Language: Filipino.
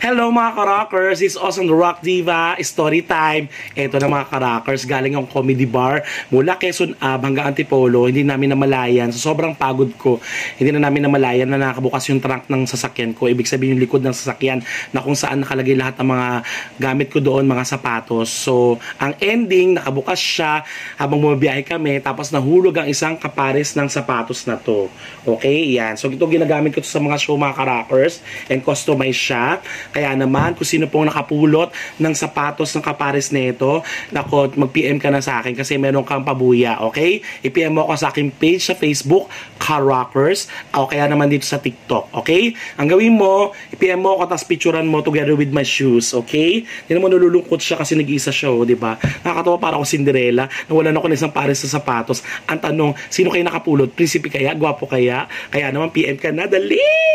Hello mga ka-rockers, this is Awesome the Rock Diva, story time. Ito na mga ka-rockers, galing ang comedy bar mula Quezon Ab hanggang Antipolo. Hindi namin namalayan, so sobrang pagod ko. Hindi na namin namalayan na nakabukas yung trunk ng sasakyan ko. Ibig sabihin yung likod ng sasakyan na kung saan nakalagay lahat ng mga gamit ko doon, mga sapatos. So, ang ending, nakabukas siya habang bumabiyahe kami, tapos nahulog ang isang kapares ng sapatos na to. Okay, yan. So, ito ginagamit ko to sa mga show mga ka-rockers and customize siya. Kaya naman, kung sino pong nakapulot ng sapatos ng kapares nito, nako, mag-PM ka na sa akin kasi meron kang pabuya, okay? I-PM mo ako sa aking page sa Facebook, Ka-Rockers, o kaya naman dito sa TikTok, okay? Ang gawin mo, i-PM mo ako, tapos picturean mo together with my shoes, okay? Hindi naman nalulungkot siya kasi nag-iisa siya, di ba? Nakakatawa para ako Cinderella, nawalan ako ng isang pares sa sapatos. Ang tanong, sino kayo nakapulot? Prinsipe kaya? Gwapo kaya? Kaya naman, PM ka na, dali!